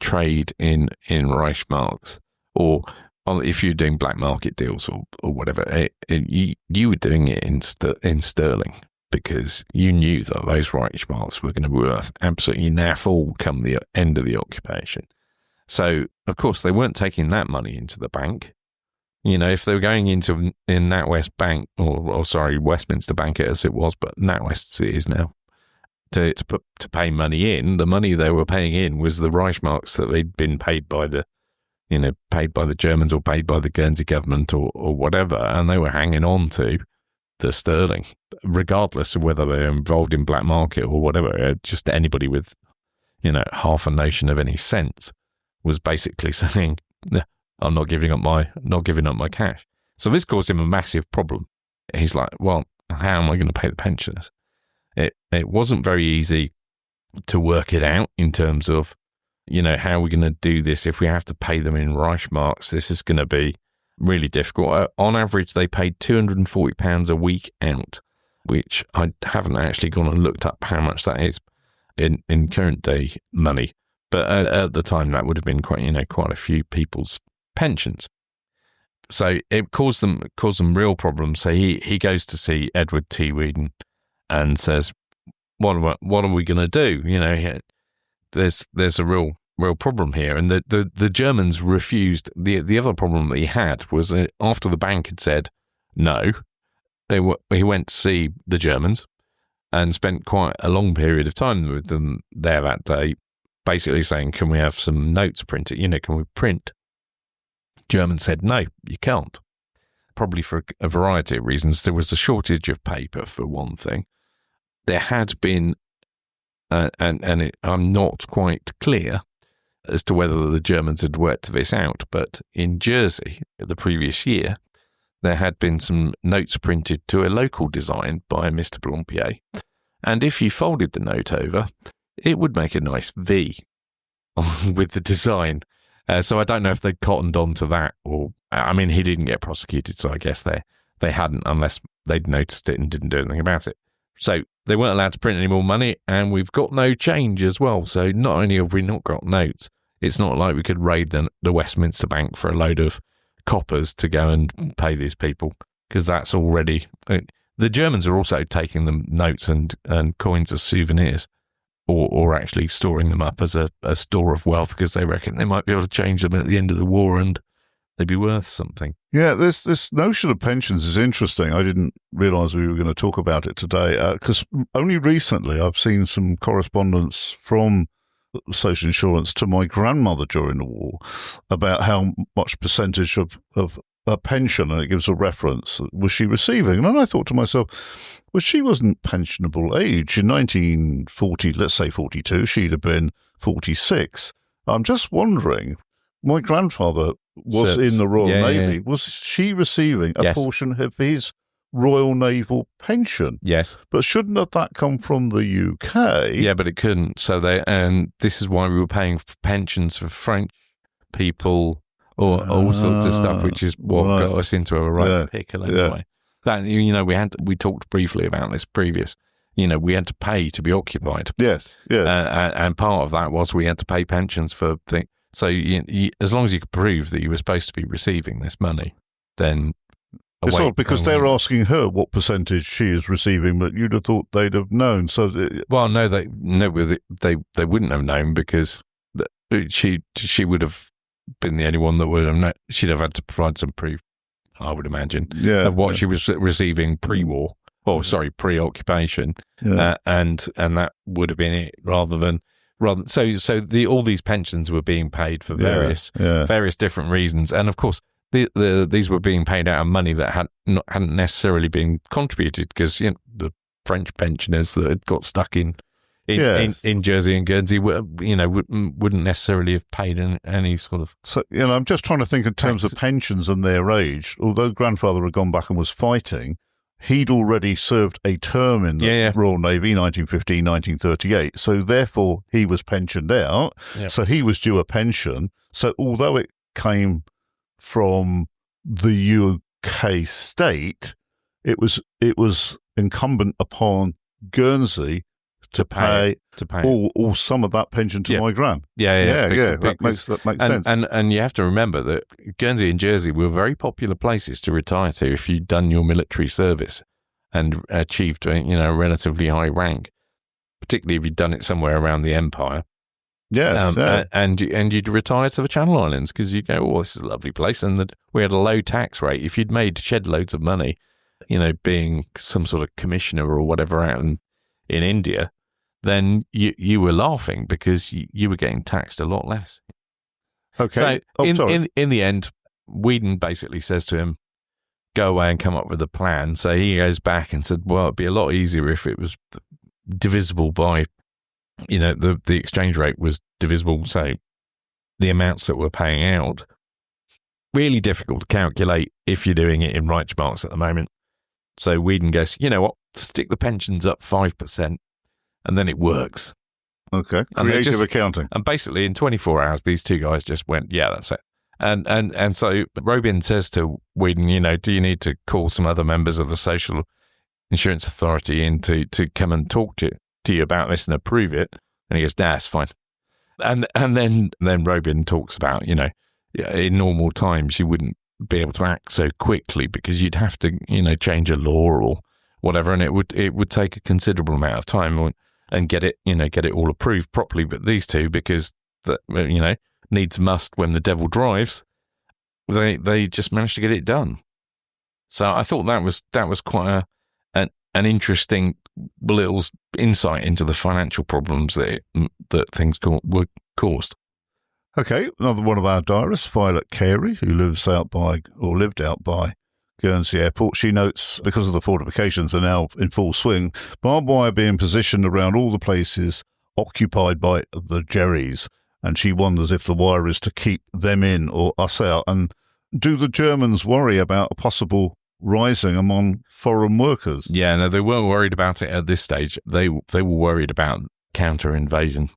trade in Reichsmarks, or if you're doing black market deals or whatever, you were doing it in sterling, because you knew that those Reichsmarks were going to be worth absolutely naff all come the end of the occupation. So, of course, they weren't taking that money into the bank. If they were going in NatWest Bank, or Westminster Bank as it was, but NatWest it is now, to pay money in, the money they were paying in was the Reichsmarks that they'd been paid by the Germans or paid by the Guernsey government or whatever, and they were hanging on to the sterling, regardless of whether they're involved in black market or whatever. Just anybody with, half a notion of any sense was basically saying, "No, I'm not giving up my cash." So this caused him a massive problem. He's like, well, how am I going to pay the pensioners? It wasn't very easy to work it out in terms of, how are we going to do this if we have to pay them in Reichsmarks? This is going to be really difficult. On average, they paid £240 a week out, which I haven't actually gone and looked up how much that is in current day money. But at the time, that would have been quite a few people's pensions. So it caused them real problems. So he goes to see Edward T. Whedon and says, "What are we going to do? There's a real problem here." And the Germans refused. The other problem that he had was after the bank had said no, he went to see the Germans and spent quite a long period of time with them there that day, basically saying, "Can we have some notes printed? Can we print?" Germans said, "No, you can't." Probably for a variety of reasons. There was a shortage of paper, for one thing. There had been, I'm not quite clear as to whether the Germans had worked this out, but in Jersey, the previous year, there had been some notes printed to a local design by Mr. Blampied. And if you folded the note over, it would make a nice V with the design. So I don't know if they cottoned on to that, or he didn't get prosecuted, so I guess they hadn't, unless they'd noticed it and didn't do anything about it. So they weren't allowed to print any more money, and we've got no change as well. So not only have we not got notes, it's not like we could raid the Westminster Bank for a load of coppers to go and pay these people, because that's already... The Germans are also taking them notes and coins as souvenirs, or actually storing them up as a store of wealth, because they reckon they might be able to change them at the end of the war and they'd be worth something. Yeah, this notion of pensions is interesting. I didn't realise we were going to talk about it today, because only recently I've seen some correspondence from social insurance to my grandmother during the war about how much percentage of a pension, and it gives a reference, was she receiving. And then I thought to myself, well, she wasn't pensionable age. In 1940, let's say 42, she'd have been 46. I'm just wondering, my grandfather was in the Royal Navy. Yeah. Was she receiving a portion of his Royal Naval pension? Yes. But shouldn't have that come from the UK? Yeah, but it couldn't. So and this is why we were paying pensions for French people, or all sorts of stuff, which is what got us into a right pickle anyway. That, we talked briefly about this previous. We had to pay to be occupied. Yes, yeah. And part of that was we had to pay pensions for things. So as long as you could prove that you were supposed to be receiving this money, then it's odd because they're asking her what percentage she is receiving, but you'd have thought they'd have known. So, they wouldn't have known, because she would have been the only one that would have known. She'd have had to provide some proof, I would imagine, of what she was receiving pre-war, pre-occupation, and that would have been it, rather than all these pensions were being paid for various different reasons, and of course these were being paid out of money that hadn't necessarily been contributed, because the French pensioners that had got stuck in Jersey and Guernsey wouldn't necessarily have paid any sort of... So, I'm just trying to think in terms of pensions and their age. Although grandfather had gone back and was fighting, he'd already served a term in the Royal Navy, 1915, 1938. So therefore, he was pensioned out. Yeah. So he was due a pension. So although it came from the UK state, it was incumbent upon Guernsey to pay all some of that pension to my gran. That makes sense. And you have to remember that Guernsey and Jersey were very popular places to retire to if you'd done your military service and achieved a relatively high rank, particularly if you'd done it somewhere around the Empire. Yes, and you'd retire to the Channel Islands, because you go, oh, this is a lovely place, and we had a low tax rate. If you'd made shed loads of money, being some sort of commissioner or whatever out in India, then you were laughing, because you were getting taxed a lot less. Okay. So in the end, Whedon basically says to him, go away and come up with a plan. So he goes back and said, well, it'd be a lot easier if it was divisible by, the exchange rate was divisible, say, the amounts that we're paying out. Really difficult to calculate if you're doing it in Reichsmarks at the moment. So Whedon goes, you know what, stick the pensions up 5%, and then it works. Okay, And creative accounting. And basically in 24 hours, these two guys just went, yeah, that's it. And so Robin says to Whedon, you know, do you need to call some other members of the Social Insurance Authority in to come and talk to you about this and approve it? And he goes, nah, it's fine. And then Robin talks about, you know, in normal times you wouldn't be able to act so quickly because you'd have to, you know, change a law or whatever, and it would take a considerable amount of time and get it all approved properly. But these two, because that, you know, needs must when the devil drives, they just managed to get it done. So I thought that was quite an interesting little insight into the financial problems that things were caused. Okay, another one of our diarists, Violet Carey, who lived out by Guernsey Airport. She notes, because of the fortifications are now in full swing, barbed wire being positioned around all the places occupied by the Jerrys. And she wonders if the wire is to keep them in or us out. And do the Germans worry about a possible rising among foreign workers? Yeah, no, they weren't worried about it at this stage. They were worried about counter-invasion.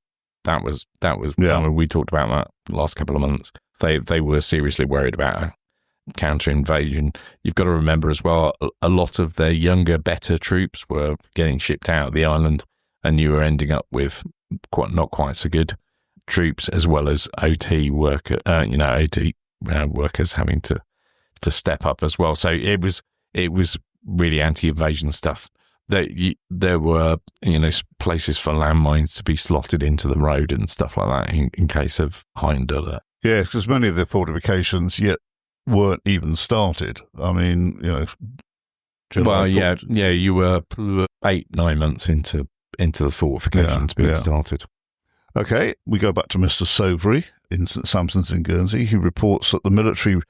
That was I mean, we talked about that last couple of months. They were seriously worried about counter-invasion. You've got to remember as well, a lot of their younger, better troops were getting shipped out of the island, and you were ending up with not quite so good troops, as well as OT workers having to step up as well. So it was really anti-invasion stuff. There were, you know, places for landmines to be slotted into the road and stuff like that in case of heightened alert. Yeah, because many of the fortifications yet weren't even started. I mean, you know, you were 8-9 months into the fortifications being started. Okay, we go back to Mr. Sovery in St Sampson's in Guernsey. He reports that the military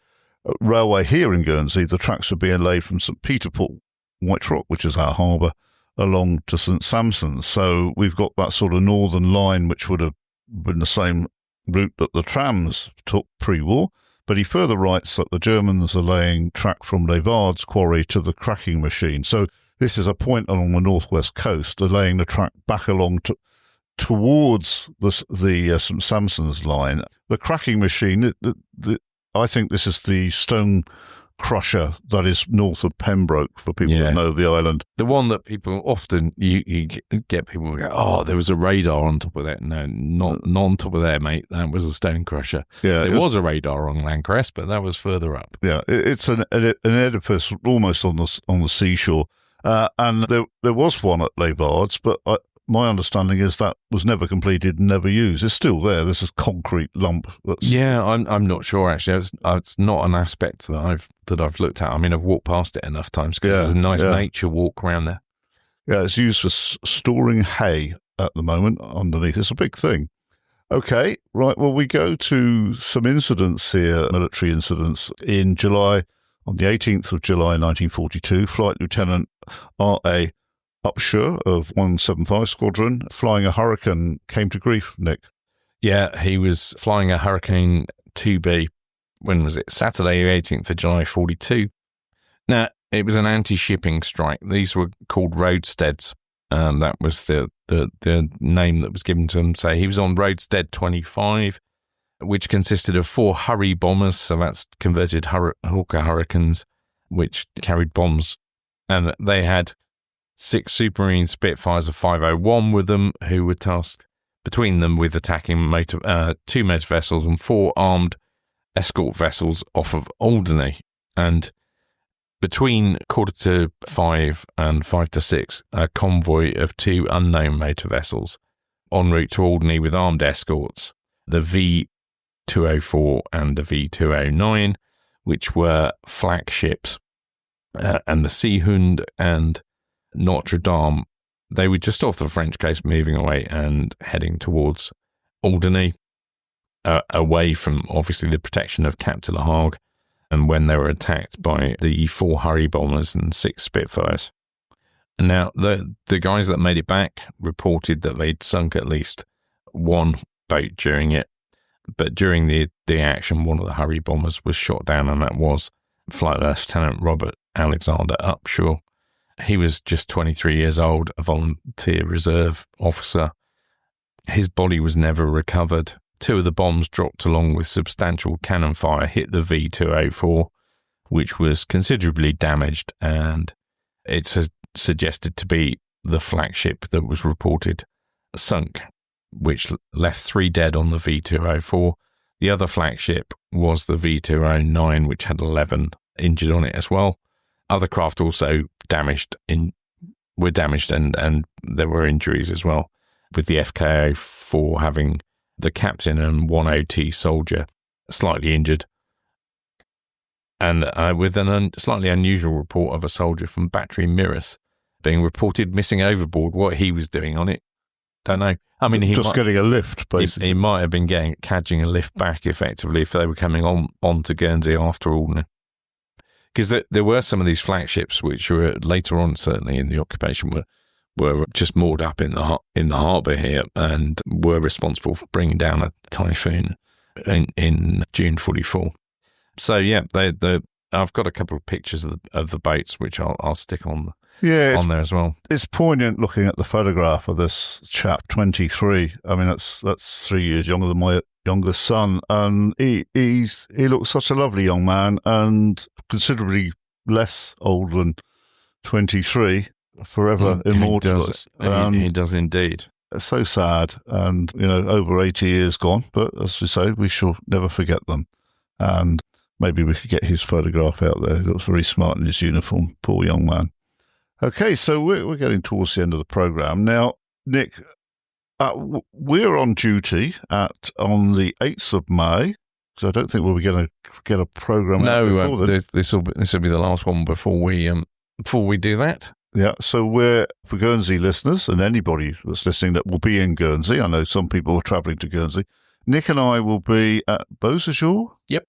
railway here in Guernsey, the tracks were being laid from St Peter Port, White Rock, which is our harbour, along to St Sampson's. So we've got that sort of northern line, which would have been the same route that the trams took pre-war. But he further writes that the Germans are laying track from Levard's quarry to the cracking machine. So this is a point along the northwest coast. They're laying the track back along towards the St Sampson's line. The cracking machine, I think this is the stone crusher that is north of Pembroke, for people that know the island. The one that people often, you get people who go, oh, there was a radar on top of that. No, not on top of there, mate. That was a stone crusher. Yeah, there was a radar on Landcrest, but that was further up. Yeah, it's an edifice almost on the seashore. And there was one at Levard's, but my understanding is that was never completed and never used. It's still there. This is concrete lump. I'm not sure actually. It's not an aspect that I've looked at. I mean, I've walked past it enough times because there's a nice nature walk around there. Yeah, it's used for storing hay at the moment underneath. It's a big thing. Okay, right. Well, we go to some incidents here, military incidents in July. On the 18th of July 1942, Flight Lieutenant R.A. Upshur of 175 Squadron, flying a Hurricane, came to grief, Nick. Yeah, he was flying a Hurricane 2B. When was it? Saturday, 18th of July, 42. Now, it was an anti-shipping strike. These were called roadsteads. That was the name that was given to them. So he was on Roadstead 25, which consisted of 4 Hurry bombers. So that's converted Hawker Hurricanes, which carried bombs. And they had 6 Supermarine Spitfires of 501 with them, who were tasked between them with attacking 2 motor vessels and 4 armed escort vessels off of Alderney. And between 4:45 and 5:06, a convoy of 2 unknown motor vessels en route to Alderney with armed escorts, the V204 and the V209, which were flagships, and the Seehund and Notre Dame. They were just off the French coast, moving away and heading towards Alderney, away from obviously the protection of Cap de la Hague, and when they were attacked by the 4 Hurry bombers and 6 Spitfires. Now, the guys that made it back reported that they'd sunk at least 1 boat during it. But during the action, one of the Hurry bombers was shot down, and that was Flight Lieutenant Robert Alexander Upshaw. He was just 23 years old, a volunteer reserve officer. His body was never recovered. 2 of the bombs dropped along with substantial cannon fire hit the V204, which was considerably damaged, and it's suggested to be the flagship that was reported sunk, which left 3 dead on the V204. The other flagship was the V209, which had 11 injured on it as well. Other craft also were damaged and there were injuries as well, with the FKO-4 having the captain and 1 OT soldier slightly injured. And with a slightly unusual report of a soldier from Battery Mirrors being reported missing overboard. What he was doing on it, don't know. I mean, getting a lift, basically. He might have been catching a lift back, effectively, if they were coming on to Guernsey after all. Because there were some of these flagships which were later on, certainly in the occupation, were just moored up in the harbour here and were responsible for bringing down a typhoon in June 44. So yeah, I've got a couple of pictures of the boats which I'll stick on there as well. It's poignant looking at the photograph of this chap, 23. I mean, that's 3 years younger than my youngest son, and he looks such a lovely young man and considerably less old than 23. Forever immortal. He does indeed. It's so sad, and over 80 years gone. But as we say, we shall never forget them. And maybe we could get his photograph out there. He looks very smart in his uniform. Poor young man. Okay, so we're getting towards the end of the programme now. Nick, we're on duty on the 8th of May. So I don't think we'll be going to get a programme out before then. This will be the last one before we do that. Yeah, so for Guernsey listeners and anybody that's listening that will be in Guernsey, I know some people are travelling to Guernsey, Nick and I will be at Beausejour. Yep.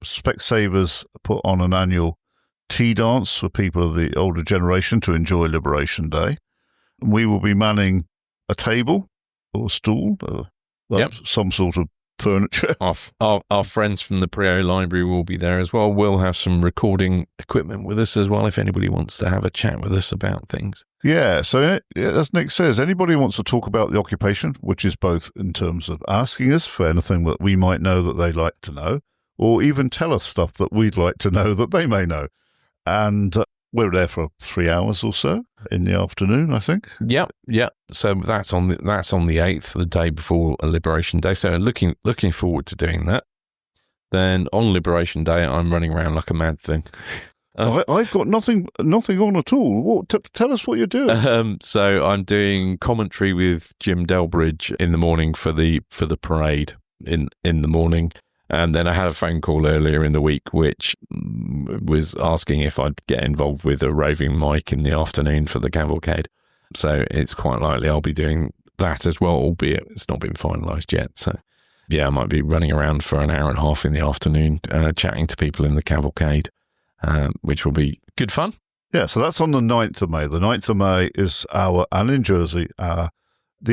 Specsavers put on an annual tea dance for people of the older generation to enjoy Liberation Day. We will be manning a table or a stool, some sort of furniture. Our friends from the Priaulx Library will be there as well. We'll have some recording equipment with us as well if anybody wants to have a chat with us about things. Yeah, so as Nick says, anybody who wants to talk about the occupation, which is both in terms of asking us for anything that we might know that they'd like to know, or even tell us stuff that we'd like to know that they may know. And we're there for 3 hours or so in the afternoon, I think. Yeah. So that's on the 8th, the day before Liberation Day. So looking forward to doing that. Then on Liberation Day, I'm running around like a mad thing. I've got nothing on at all. Tell us what you're doing. So I'm doing commentary with Jim Delbridge in the morning for the parade in the morning. And then I had a phone call earlier in the week which was asking if I'd get involved with a roving mic in the afternoon for the cavalcade. So it's quite likely I'll be doing that as well, albeit it's not been finalised yet. So yeah, I might be running around for an hour and a half in the afternoon chatting to people in the cavalcade, which will be good fun. Yeah, so that's on the 9th of May. The 9th of May is and in Jersey, the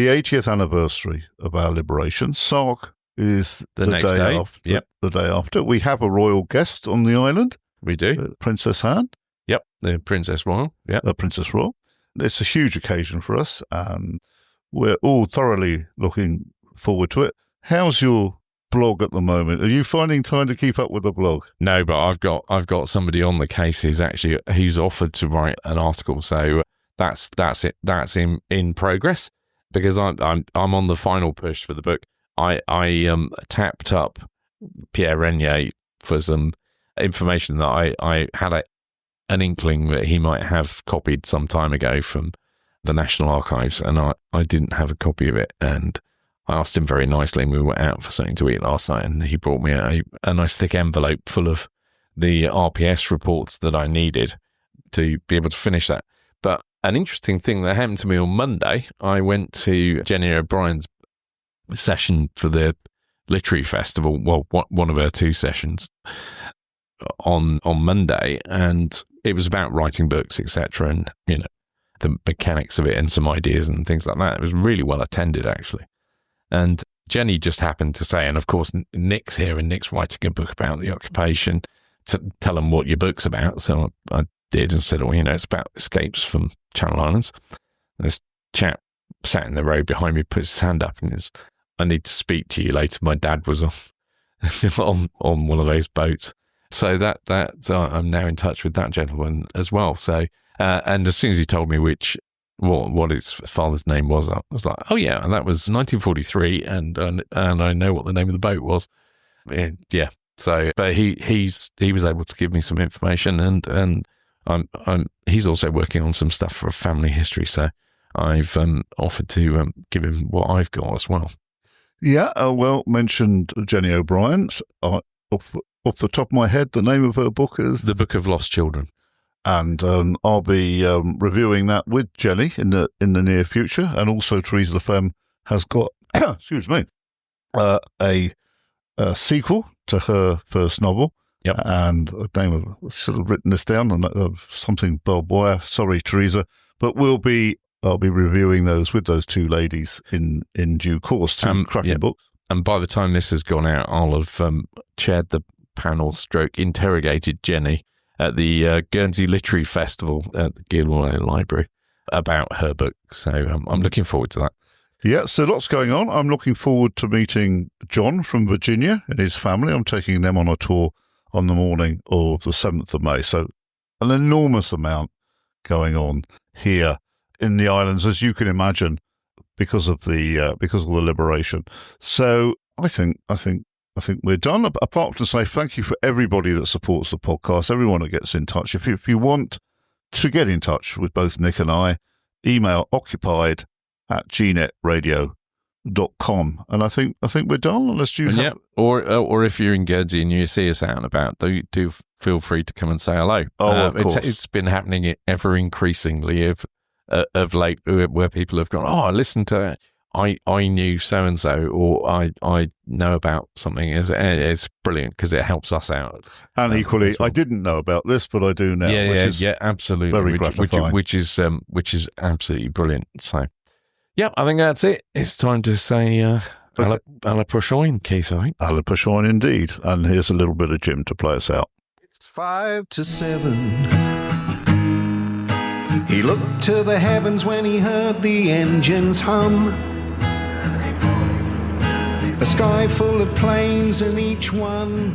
80th anniversary of our liberation. SARC is the next day after. Yep. The day after. We have a royal guest on the island. We do. Princess Anne. Yep, the Princess Royal. Yep. Princess Royal. It's a huge occasion for us, and we're all thoroughly looking forward to it. How's your blog at the moment? Are you finding time to keep up with the blog? No, but I've got somebody on the case who's offered to write an article, so that's it. That's in progress, because I'm on the final push for the book. I tapped up Pierre Renier for some information that I had an inkling that he might have copied some time ago from the National Archives, and I didn't have a copy of it, and I asked him very nicely, and we went out for something to eat last night, and he brought me a nice thick envelope full of the RPS reports that I needed to be able to finish that. But an interesting thing that happened to me on Monday, I went to Jenny O'Brien's session for the literary festival, well, one of her 2 sessions on Monday, and it was about writing books, etc., and the mechanics of it and some ideas and things like that. It was really well attended, actually. And Jenny just happened to say, and of course Nick's here, and Nick's writing a book about the occupation. To tell him what your book's about. So I did and said, "Oh, it's about escapes from Channel Islands." And this chap sat in the road behind me, put his hand up, and goes, "I need to speak to you later. My dad was on one of those boats." So that I'm now in touch with that gentleman as well. So and as soon as he told me what his father's name was, I was like, "Oh yeah," and that was 1943, and I know what the name of the boat was. Yeah. So, but he was able to give me some information, and he's also working on some stuff for family history. So I've offered to give him what I've got as well. Yeah, well mentioned Jenny O'Brien. Off the top of my head, the name of her book is The Book of Lost Children, and I'll be reviewing that with Jenny in the near future. And also, Theresa Lefemme has got excuse me a sequel to her first novel. Yep. And the name of, I should have written this down, something Balboa. Sorry, Teresa. But I'll be reviewing those with those two ladies in due course. Two cracking books. And by the time this has gone out, I'll have chaired the panel / interrogated Jenny at the Guernsey Literary Festival at the Guillemette Library about her book. So I'm looking forward to that. Yeah, so lots going on. I'm looking forward to meeting John from Virginia and his family. I'm taking them on a tour on the morning of the 7th of May. So an enormous amount going on here in the islands, as you can imagine, because of the liberation. So I think we're done. Apart from say thank you for everybody that supports the podcast, everyone that gets in touch. If you want to get in touch with both Nick and I, email occupied@gnetradio.com. And I think we're done, unless you have... or if you're in Guernsey and you see us out and about, do feel free to come and say hello. Of course. It's been happening ever increasingly of late, where people have gone, I listened to I knew so and so, or I know about something. It's brilliant because it helps us out. And equally, well. I didn't know about this, but I do now. Yeah, absolutely. Very gratifying. Which is absolutely brilliant. So, yeah, I think that's it. It's time to say à la prochaine, Keith, I think. À la prochaine indeed. And here's a little bit of Jim to play us out. It's 5 to 7. He looked to the heavens when he heard the engines hum. A sky full of planes and each one